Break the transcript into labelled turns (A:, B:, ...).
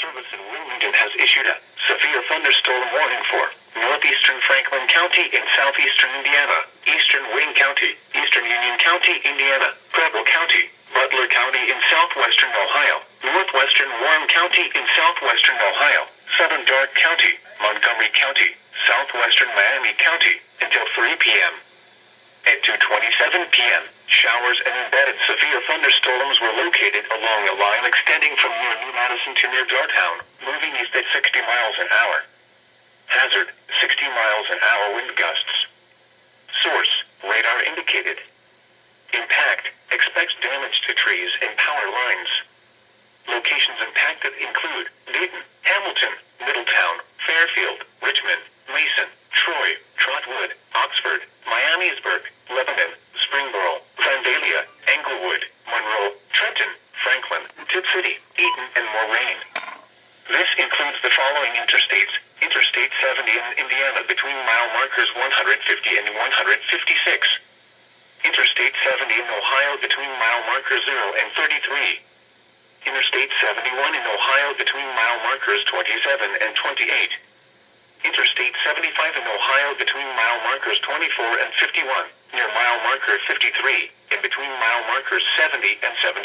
A: Service in Wilmington has issued a severe thunderstorm warning for northeastern Franklin County in southeastern Indiana, eastern Wayne County, eastern Union County, Indiana, Preble County, Butler County in southwestern Ohio, northwestern Warren County in southwestern Ohio, southern Darke County, Montgomery County, southwestern Miami County, until 3 p.m. At 2:27 p.m., showers and embedded severe thunderstorms were located along a line extending from near New Madison to near Dartown, moving east at 60 miles an hour. Hazard, 60 miles an hour wind gusts. Source, radar indicated. Impact, expects damage to trees and power lines. Locations impacted include Dayton, Hamilton, Middletown, Fairfield, Richmond, Mason, Troy, Trotwood, Oxford, Miamisburg, Lebanon, Springboro, Vandalia, Englewood, Monroe, Trenton, Franklin, Tip City, Eaton, and Moraine. This includes the following interstates: Interstate 70 in Indiana between mile markers 150 and 156. Interstate 70 in Ohio between mile markers 0 and 33. Interstate 71 in Ohio between mile markers 27 and 28. Interstate 75 in Ohio between mile markers 24 and 51, near mile marker 53, in between mile markers 70 and 78.